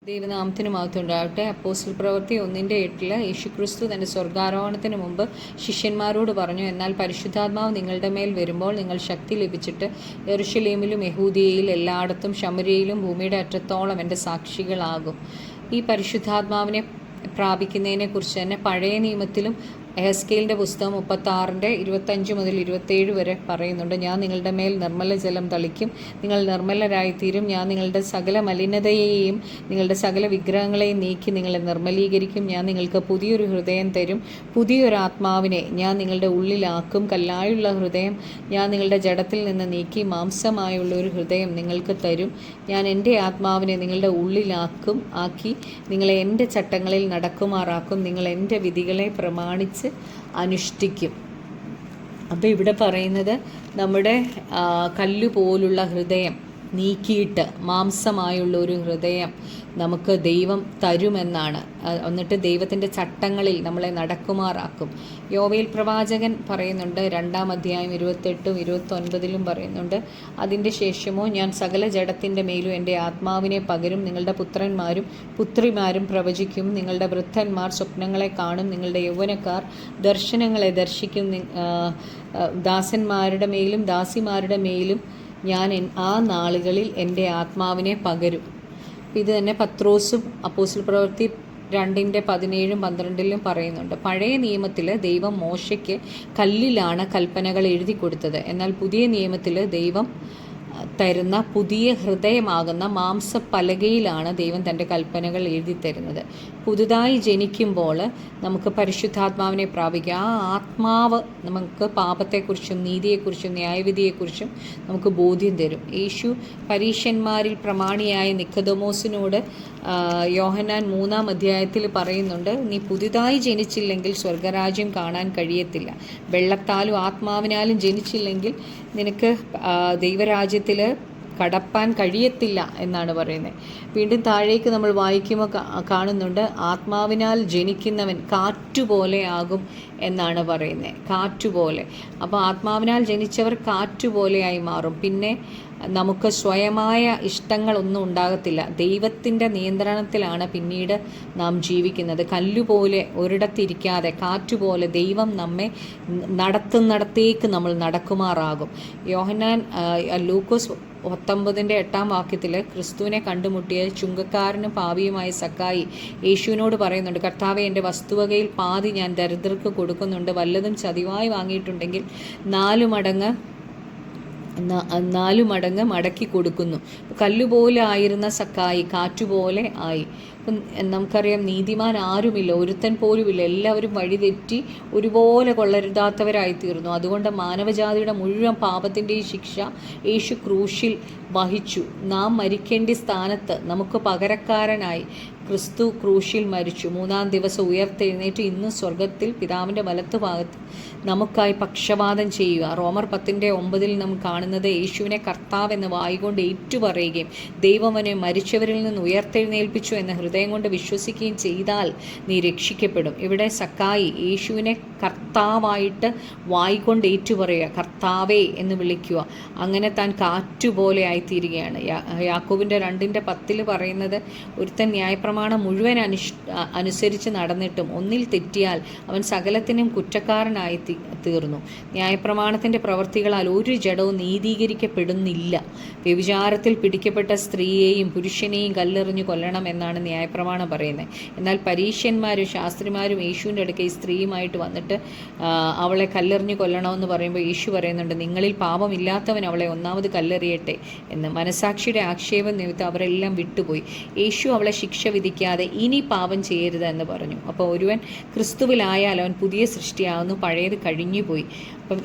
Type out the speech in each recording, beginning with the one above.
ദൈവനാമത്തിന് മഹത്വമുണ്ടാകട്ടെ. അപ്പോസ്തല പ്രവൃത്തി 1:8 യേശുക്രിസ്തു തൻ്റെ സ്വർഗ്ഗാരോഹണത്തിന് മുമ്പ് ശിഷ്യന്മാരോട് പറഞ്ഞു, എന്നാൽ പരിശുദ്ധാത്മാവ് നിങ്ങളുടെ മേൽ വരുമ്പോൾ നിങ്ങൾ ശക്തി ലഭിച്ചിട്ട് യെരുശലേമിലും യഹൂദിയയിൽ എല്ലായിടത്തും ശമര്യയിലും ഭൂമിയുടെ അറ്റത്തോളം എൻ്റെ സാക്ഷികളാകും. ഈ പരിശുദ്ധാത്മാവിനെ പ്രാപിക്കുന്നതിനെക്കുറിച്ച് തന്നെ പഴയ നിയമത്തിലും എഹെസ്കേലിൻ്റെ പുസ്തകം 36:25 മുതൽ 27 വരെ പറയുന്നുണ്ട്. ഞാൻ നിങ്ങളുടെ മേൽ നിർമ്മല ജലം തളിക്കും, നിങ്ങൾ നിർമ്മലരായിത്തീരും. ഞാൻ നിങ്ങളുടെ സകല മലിനതയെയും നിങ്ങളുടെ സകല വിഗ്രഹങ്ങളെയും നീക്കി നിങ്ങളെ നിർമ്മലീകരിക്കും. ഞാൻ നിങ്ങൾക്ക് പുതിയൊരു ഹൃദയം തരും, പുതിയൊരു ആത്മാവിനെ ഞാൻ നിങ്ങളുടെ ഉള്ളിലാക്കും. കല്ലായുള്ള ഹൃദയം ഞാൻ നിങ്ങളുടെ ജഡത്തിൽ നിന്ന് നീക്കി മാംസമായുള്ള ഒരു ഹൃദയം നിങ്ങൾക്ക് തരും. ഞാൻ എൻ്റെ ആത്മാവിനെ നിങ്ങളുടെ ഉള്ളിലാക്കി നിങ്ങളെ എൻ്റെ ചട്ടങ്ങളിൽ നടക്കുമാറാക്കും. നിങ്ങൾ എൻ്റെ വിധികളെ പ്രമാണിച്ച് അനുഷ്ഠിക്കും. അപ്പോൾ ഇവിടെ പറയുന്നത് നമ്മുടെ കല്ലുപോലുള്ള ഹൃദയം നീക്കിയിട്ട് മാംസമായുള്ള ഒരു ഹൃദയം നമുക്ക് ദൈവം തരുമെന്നാണ്. എന്നിട്ട് ദൈവത്തിൻ്റെ ചട്ടങ്ങളിൽ നമ്മളെ നടക്കുമാറാക്കും. യോവേൽ പ്രവാചകൻ പറയുന്നുണ്ട്, 2-ാം അധ്യായം 28-ഉം 29-ലും പറയുന്നുണ്ട്, അതിൻ്റെ ശേഷമോ ഞാൻ സകല ജഡത്തിൻ്റെ മേലും എൻ്റെ ആത്മാവിനെ പകരും. നിങ്ങളുടെ പുത്രന്മാരും പുത്രിമാരും പ്രവചിക്കും, നിങ്ങളുടെ വൃദ്ധന്മാർ സ്വപ്നങ്ങളെ കാണും, നിങ്ങളുടെ യൗവനക്കാർ ദർശനങ്ങളെ ദർശിക്കും. ദാസന്മാരുടെ മേലും ദാസിമാരുടെ മേലും ഞാൻ ആ നാളുകളിൽ എൻ്റെ ആത്മാവിനെ പകരും. ഇത് തന്നെ പത്രോസും അപ്പോസ്തല പ്രവൃത്തി 2:17-12 പറയുന്നുണ്ട്. പഴയ നിയമത്തിൽ ദൈവം മോശയ്ക്ക് കല്ലിലാണ് കൽപ്പനകൾ എഴുതി കൊടുത്തത്. എന്നാൽ പുതിയ നിയമത്തിൽ ദൈവം തരുന്ന പുതിയ ഹൃദയമാകുന്ന മാംസപ്പലകയിലാണ് ദൈവം തൻ്റെ കൽപ്പനകൾ എഴുതി തരുന്നത്. പുതുതായി ജനിക്കുമ്പോൾ നമുക്ക് പരിശുദ്ധാത്മാവിനെ പ്രാപിക്കുക. ആ ആത്മാവ് നമുക്ക് പാപത്തെക്കുറിച്ചും നീതിയെക്കുറിച്ചും ന്യായവിധിയെക്കുറിച്ചും നമുക്ക് ബോധ്യം തരും. യേശു പരീശന്മാരിൽ പ്രമാണിയായ നിക്കോദെമോസിനോട് യോഹന്നാൻ 3-ാം അധ്യായത്തിൽ പറയുന്നുണ്ട്, നീ പുതുതായി ജനിച്ചില്ലെങ്കിൽ സ്വർഗരാജ്യം കാണാൻ കഴിയത്തില്ല. വെള്ളത്താലും ആത്മാവിനാലും ജനിച്ചില്ലെങ്കിൽ നിനക്ക് ദൈവരാജ്യത്തിൽ കടപ്പാൻ കഴിയത്തില്ല എന്നാണ് പറയുന്നത്. വീണ്ടും താഴേക്ക് നമ്മൾ വായിക്കുമ്പോൾ കാണുന്നുണ്ട്, ആത്മാവിനാൽ ജനിക്കുന്നവൻ കാറ്റുപോലെ ആകും എന്നാണ് പറയുന്നത്. കാറ്റുപോലെ. അപ്പോൾ ആത്മാവിനാൽ ജനിച്ചവർ കാറ്റുപോലെയായി മാറും. പിന്നെ നമുക്ക് സ്വയമായ ഇഷ്ടങ്ങളൊന്നും ഉണ്ടാകത്തില്ല. ദൈവത്തിൻ്റെ നിയന്ത്രണത്തിലാണ് പിന്നീട് നാം ജീവിക്കുന്നത്. കല്ലുപോലെ ഒരിടത്തിരിക്കാതെ കാറ്റുപോലെ ദൈവം നമ്മെ നടത്തുന്നിടത്തേക്ക് നമ്മൾ നടക്കുമാറാകും. യോഹന്നാൻ ലൂക്കോസ് 19:8 വാക്യത്തിൽ ക്രിസ്തുവിനെ കണ്ടുമുട്ടിയ ചുങ്കക്കാരനും പാപിയുമായ സക്കായി യേശുവിനോട് പറയുന്നുണ്ട്, കർത്താവേ, എൻ്റെ വസ്തുവകയിൽ പാതി ഞാൻ ദരിദ്രർക്ക് കൊടുക്കുന്നുണ്ട്. വല്ലതും ചതിവായി വാങ്ങിയിട്ടുണ്ടെങ്കിൽ 4 മടങ്ങ് മടക്കി കൊടുക്കുന്നു. കല്ലുപോലെ ആയിരുന്ന സക്കായി കാറ്റുപോലെ ആയി. ഇപ്പം നമുക്കറിയാം, നീതിമാൻ ആരുമില്ല, ഒരുത്തൻ പോലുമില്ല. എല്ലാവരും വഴിതെറ്റി ഒരുപോലെ കൊള്ളരുതാത്തവരായി തീർന്നു. അതുകൊണ്ട് മാനവജാതിയുടെ മുഴുവൻ പാപത്തിൻ്റെയും ശിക്ഷ യേശു ക്രൂശിൽ വഹിച്ചു. നാം മരിക്കേണ്ട സ്ഥാനത്ത് നമുക്ക് പകരക്കാരനായി ക്രിസ്തു ക്രൂശിൽ മരിച്ചു. 3-ാം ദിവസം ഉയർത്തെഴുന്നേറ്റ് ഇന്നും സ്വർഗത്തിൽ പിതാവിൻ്റെ വലത്തുഭാഗത്ത് നമുക്കായി പക്ഷപാതം ചെയ്യുക. റോമർ 10:9 നാം കാണുന്നത്, യേശുവിനെ കർത്താവ് എന്ന് വായികൊണ്ട് ഏറ്റുപറയുകയും ദൈവവനെ മരിച്ചവരിൽ നിന്ന് ഉയർത്തെഴുന്നേൽപ്പിച്ചു എന്ന് ഹൃദയം കൊണ്ട് വിശ്വസിക്കുകയും ചെയ്താൽ നീ രക്ഷിക്കപ്പെടും. ഇവിടെ സക്കായി യേശുവിനെ കർത്താവായിട്ട് വായിക്കൊണ്ട് ഏറ്റുപറയുക, കർത്താവേ എന്ന് വിളിക്കുക. അങ്ങനെ താൻ കാറ്റുപോലെ ആയിത്തീരുകയാണ്. യാക്കോബിൻ്റെ 2:10 പറയുന്നത്, ഒരുത്തൻ ന്യായപ്രമാണം മുഴുവൻ അനുസരിച്ച് നടന്നിട്ടും ഒന്നിൽ തെറ്റിയാൽ അവൻ സകലത്തിനും കുറ്റക്കാരനായി തീർന്നു. ന്യായപ്രമാണത്തിൻ്റെ പ്രവൃത്തികളാൽ ഒരു ജഡവും നീതീകരിക്കപ്പെടുന്നില്ല. വ്യഭിചാരത്തിൽ പിടിക്കപ്പെട്ട സ്ത്രീയെയും പുരുഷനെയും കല്ലെറിഞ്ഞു കൊല്ലണം എന്നാണ് ന്യായപ്രമാണം പറയുന്നത്. എന്നാൽ പരീശന്മാരും ശാസ്ത്രിമാരും യേശുവിൻ്റെ അടുക്കൽ ഈ സ്ത്രീയുമായിട്ട് വന്നിട്ട് അവളെ കല്ലെറിഞ്ഞു കൊല്ലണമെന്ന് പറയുമ്പോൾ യേശു പറയുന്നുണ്ട്, നിങ്ങളിൽ പാപമില്ലാത്തവൻ അവളെ ഒന്നാമത് കല്ലെറിയട്ടെ എന്ന്. മനസാക്ഷിയുടെ ആക്ഷേപം നിമിത്തം അവരെല്ലാം വിട്ടുപോയി. യേശു അവളെ ശിക്ഷ വിധിക്കാതെ ഇനി പാപം ചെയ്യരുത് എന്ന് പറഞ്ഞു. അപ്പോൾ ഒരുവൻ ക്രിസ്തുവിലായാൽ അവൻ പുതിയ സൃഷ്ടിയാകുന്നു, പഴയത് കഴിഞ്ഞുപോയി. അപ്പം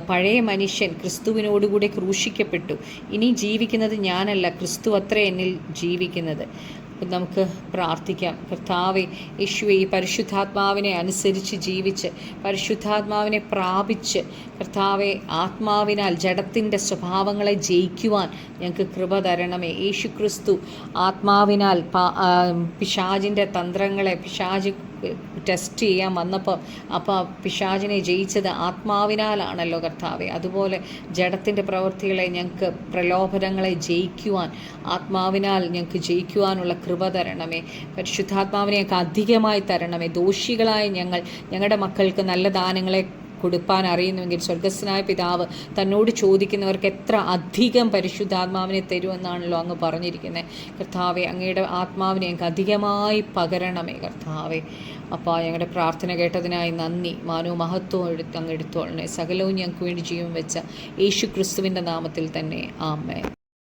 പഴയ മനുഷ്യൻ ക്രിസ്തുവിനോടുകൂടി ക്രൂശിക്കപ്പെട്ടു. ഇനി ജീവിക്കുന്നത് ഞാനല്ല, ക്രിസ്തു അത്രേ എന്നിൽ ജീവിക്കുന്നത്. അപ്പം നമുക്ക് പ്രാർത്ഥിക്കാം. കർത്താവേ, യേശുവേ, ഈ പരിശുദ്ധാത്മാവിനെ അനുസരിച്ച് ജീവിച്ച് പരിശുദ്ധാത്മാവിനെ പ്രാപിച്ച് കർത്താവെ ആത്മാവിനാൽ ജഡത്തിൻ്റെ സ്വഭാവങ്ങളെ ജയിക്കുവാൻ ഞങ്ങൾക്ക് കൃപ തരണമേ. യേശു ക്രിസ്തു ആത്മാവിനാൽ പിശാചിൻ്റെ തന്ത്രങ്ങളെ, പിശാച് ടെസ്റ്റ് ചെയ്യാൻ വന്നപ്പോൾ അപ്പോൾ പിശാചിനെ ജയിച്ചത് ആത്മാവിനാലാണല്ലോ കർത്താവെ. അതുപോലെ ജഡത്തിൻ്റെ പ്രവൃത്തികളെ ഞങ്ങൾക്ക്, പ്രലോഭനങ്ങളെ ജയിക്കുവാൻ ആത്മാവിനാൽ ഞങ്ങൾക്ക് ജയിക്കുവാനുള്ള കൃപ തരണമേ. പരിശുദ്ധാത്മാവിനെ ഞങ്ങൾക്ക് അധികമായി തരണമേ. ദോഷികളായ ഞങ്ങളുടെ മക്കൾക്ക് നല്ല ദാനങ്ങളെ കൊടുപ്പാൻ അറിയുന്നുവെങ്കിൽ സ്വർഗസ്ഥനായ പിതാവ് തന്നോട് ചോദിക്കുന്നവർക്ക് എത്ര അധികം പരിശുദ്ധാത്മാവിനെ തരുമെന്നാണല്ലോ അങ്ങ് പറഞ്ഞിരിക്കുന്നത്. കർത്താവെ, അങ്ങയുടെ ആത്മാവിനെ ഞങ്ങൾക്ക് അധികമായി പകരണമേ കർത്താവെ. അപ്പോൾ ഞങ്ങളുടെ പ്രാർത്ഥന കേട്ടതിനായി നന്ദി. മാനവും മഹത്വവും അങ്ങ് എടുത്തോളണേ. സകലവും ഞങ്ങൾക്ക് വേണ്ടി ജീവൻ വെച്ച യേശു ക്രിസ്തുവിൻ്റെ നാമത്തിൽ തന്നെ ആമേൻ.